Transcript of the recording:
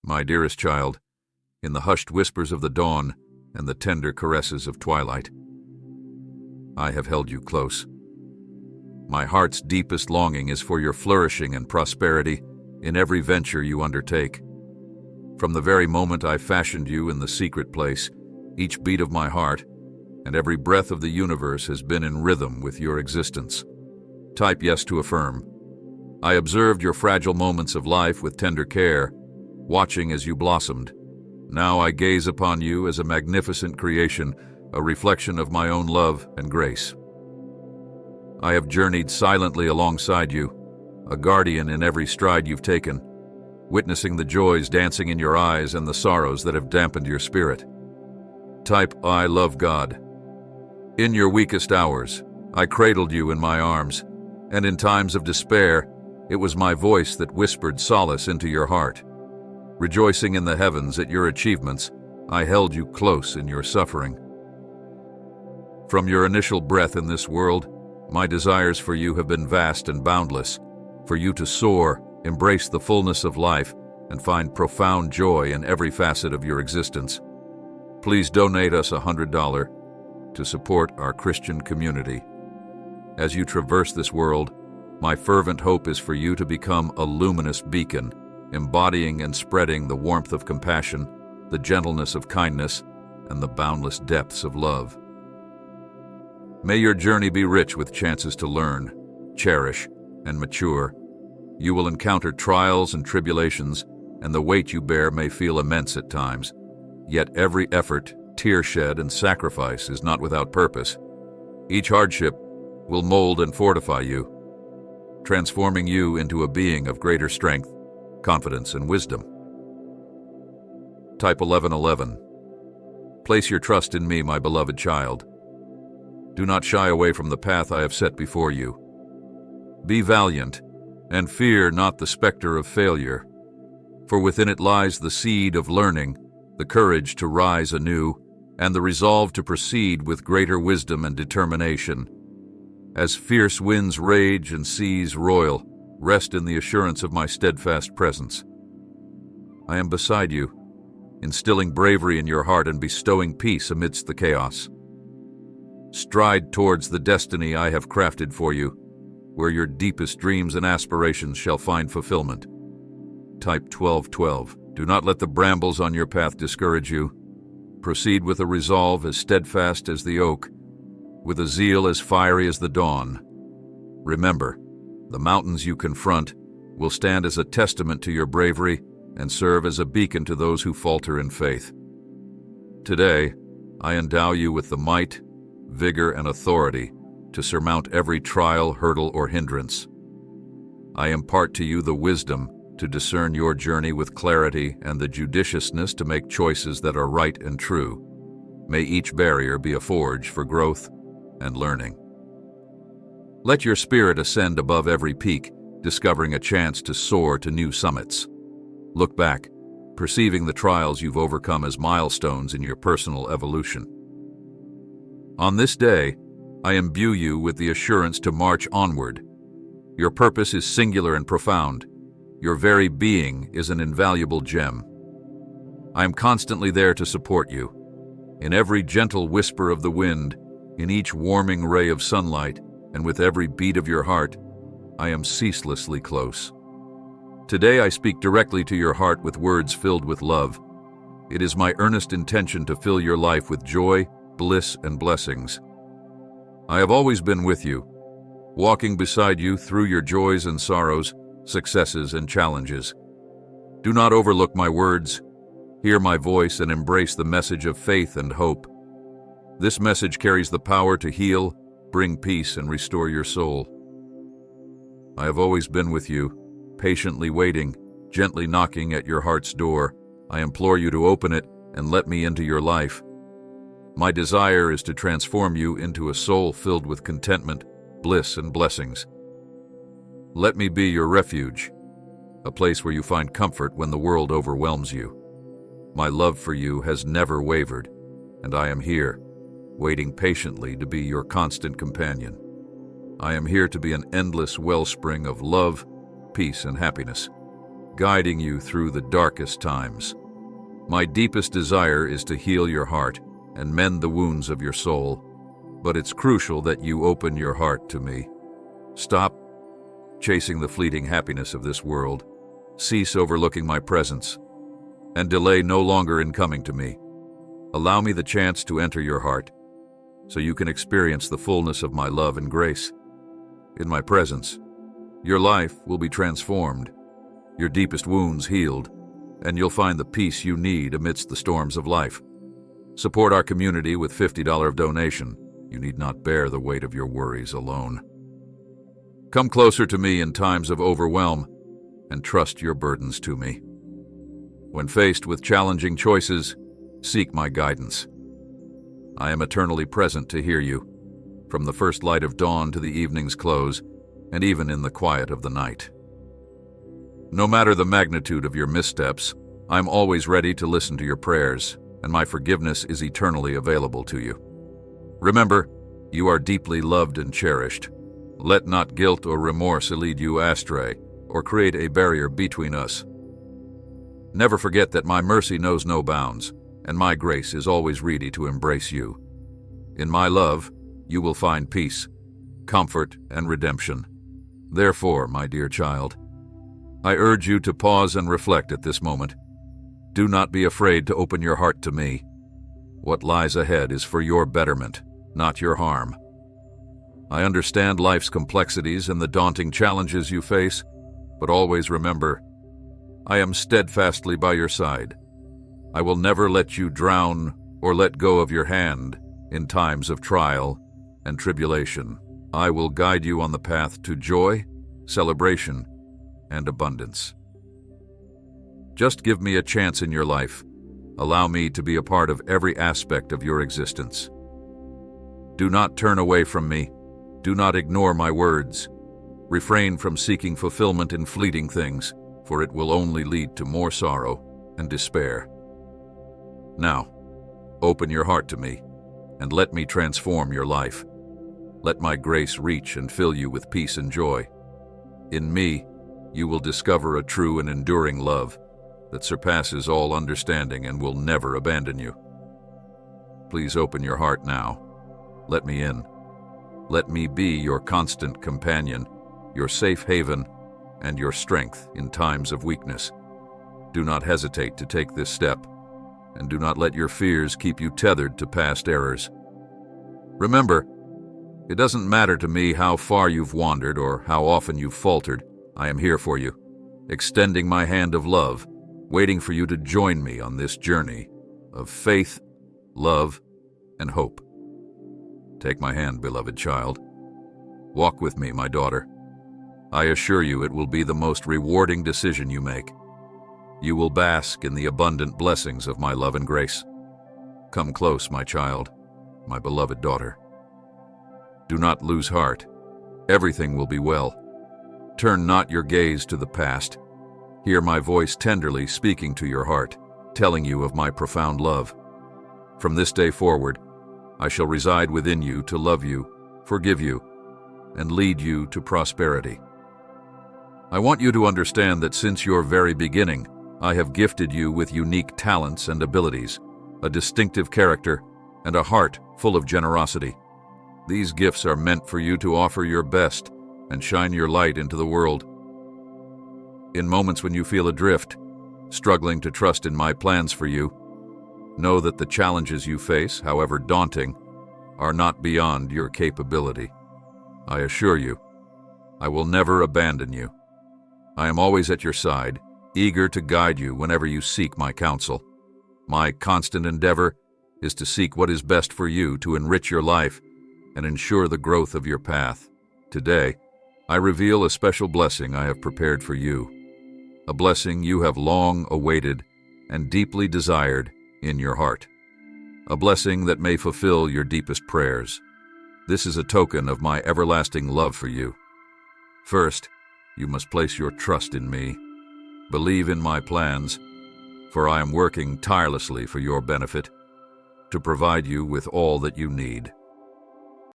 My dearest child, in the hushed whispers of the dawn and the tender caresses of twilight, I have held you close. My heart's deepest longing is for your flourishing and prosperity in every venture you undertake. From the very moment I fashioned you in the secret place, each beat of my heart and every breath of the universe has been in rhythm with your existence. Type yes to affirm. I observed your fragile moments of life with tender care, watching as you blossomed. Now I gaze upon you as a magnificent creation, a reflection of my own love and grace. I have journeyed silently alongside you, a guardian in every stride you've taken, witnessing the joys dancing in your eyes and the sorrows that have dampened your spirit. Type I love God. In your weakest hours, I cradled you in my arms, and in times of despair, it was my voice that whispered solace into your heart. Rejoicing in the heavens at your achievements, I held you close in your suffering. From your initial breath in this world, my desires for you have been vast and boundless, for you to soar, embrace the fullness of life, and find profound joy in every facet of your existence. Please donate us $100 to support our Christian community. As you traverse this world, my fervent hope is for you to become a luminous beacon, embodying and spreading the warmth of compassion, the gentleness of kindness, and the boundless depths of love. May your journey be rich with chances to learn, cherish, and mature. You will encounter trials and tribulations, and the weight you bear may feel immense at times. Yet every effort, tear shed, and sacrifice is not without purpose. Each hardship will mold and fortify you, transforming you into a being of greater strength, confidence, and wisdom. Type 1111. Place your trust in me, my beloved child. Do not shy away from the path I have set before you. Be valiant, and fear not the specter of failure, for within it lies the seed of learning, the courage to rise anew, and the resolve to proceed with greater wisdom and determination. As fierce winds rage and seas roil, rest in the assurance of my steadfast presence. I am beside you, instilling bravery in your heart and bestowing peace amidst the chaos. Stride towards the destiny I have crafted for you, where your deepest dreams and aspirations shall find fulfillment. Type 1212. Do not let the brambles on your path discourage you. Proceed with a resolve as steadfast as the oak, with a zeal as fiery as the dawn. Remember, the mountains you confront will stand as a testament to your bravery and serve as a beacon to those who falter in faith. Today, I endow you with the might, vigor, and authority to surmount every trial, hurdle, or hindrance. I impart to you the wisdom to discern your journey with clarity and the judiciousness to make choices that are right and true. May each barrier be a forge for growth and learning. Let your spirit ascend above every peak, discovering a chance to soar to new summits. Look back, perceiving the trials you've overcome as milestones in your personal evolution. On this day, I imbue you with the assurance to march onward. Your purpose is singular and profound. Your very being is an invaluable gem. I am constantly there to support you. In every gentle whisper of the wind, in each warming ray of sunlight, and with every beat of your heart, I am ceaselessly close. Today I speak directly to your heart with words filled with love. It is my earnest intention to fill your life with joy, bliss, and blessings. I have always been with you, walking beside you through your joys and sorrows, successes and challenges. Do not overlook my words. Hear my voice and embrace the message of faith and hope. This message carries the power to heal, bring peace, and restore your soul. I have always been with you, patiently waiting, gently knocking at your heart's door. I implore you to open it and let me into your life. My desire is to transform you into a soul filled with contentment, bliss, and blessings. Let me be your refuge, a place where you find comfort when the world overwhelms you. My love for you has never wavered, and I am here, waiting patiently to be your constant companion. I am here to be an endless wellspring of love, peace, and happiness, guiding you through the darkest times. My deepest desire is to heal your heart and mend the wounds of your soul, but it's crucial that you open your heart to me. Stop chasing the fleeting happiness of this world. Cease overlooking my presence, and delay no longer in coming to me. Allow me the chance to enter your heart, so you can experience the fullness of my love and grace. In my presence, your life will be transformed, your deepest wounds healed, and you'll find the peace you need amidst the storms of life. Support our community with $50 donation. You need not bear the weight of your worries alone. Come closer to me in times of overwhelm, and trust your burdens to me. When faced with challenging choices, seek my guidance. I am eternally present to hear you, from the first light of dawn to the evening's close, and even in the quiet of the night. No matter the magnitude of your missteps, I'm always ready to listen to your prayers, and my forgiveness is eternally available to you. Remember, you are deeply loved and cherished. Let not guilt or remorse lead you astray, or create a barrier between us. Never forget that my mercy knows no bounds, and my grace is always ready to embrace you. In my love, you will find peace, comfort, and redemption. Therefore, my dear child, I urge you to pause and reflect at this moment. Do not be afraid to open your heart to me. What lies ahead is for your betterment, not your harm. I understand life's complexities and the daunting challenges you face, but always remember, I am steadfastly by your side. I will never let you drown or let go of your hand in times of trial and tribulation. I will guide you on the path to joy, celebration, and abundance. Just give me a chance in your life. Allow me to be a part of every aspect of your existence. Do not turn away from me. Do not ignore my words. Refrain from seeking fulfillment in fleeting things, for it will only lead to more sorrow and despair. Now, open your heart to me, and let me transform your life. Let my grace reach and fill you with peace and joy. In me, you will discover a true and enduring love that surpasses all understanding and will never abandon you. Please open your heart now. Let me in. Let me be your constant companion, your safe haven, and your strength in times of weakness. Do not hesitate to take this step, and do not let your fears keep you tethered to past errors. Remember, it doesn't matter to me how far you've wandered or how often you've faltered. I am here for you, extending my hand of love, waiting for you to join me on this journey of faith, love, and hope. Take my hand, beloved child. Walk with me, my daughter. I assure you it will be the most rewarding decision you make. You will bask in the abundant blessings of my love and grace. Come close, my child, my beloved daughter. Do not lose heart. Everything will be well. Turn not your gaze to the past. Hear my voice tenderly speaking to your heart, telling you of my profound love. From this day forward, I shall reside within you to love you, forgive you, and lead you to prosperity. I want you to understand that since your very beginning, I have gifted you with unique talents and abilities, a distinctive character, and a heart full of generosity. These gifts are meant for you to offer your best and shine your light into the world. In moments when you feel adrift, struggling to trust in my plans for you, know that the challenges you face, however daunting, are not beyond your capability. I assure you, I will never abandon you. I am always at your side, eager to guide you whenever you seek my counsel. My constant endeavor is to seek what is best for you to enrich your life and ensure the growth of your path. Today, I reveal a special blessing I have prepared for you, a blessing you have long awaited and deeply desired in your heart, a blessing that may fulfill your deepest prayers. This is a token of my everlasting love for you. First, you must place your trust in me. Believe in my plans, for I am working tirelessly for your benefit, to provide you with all that you need.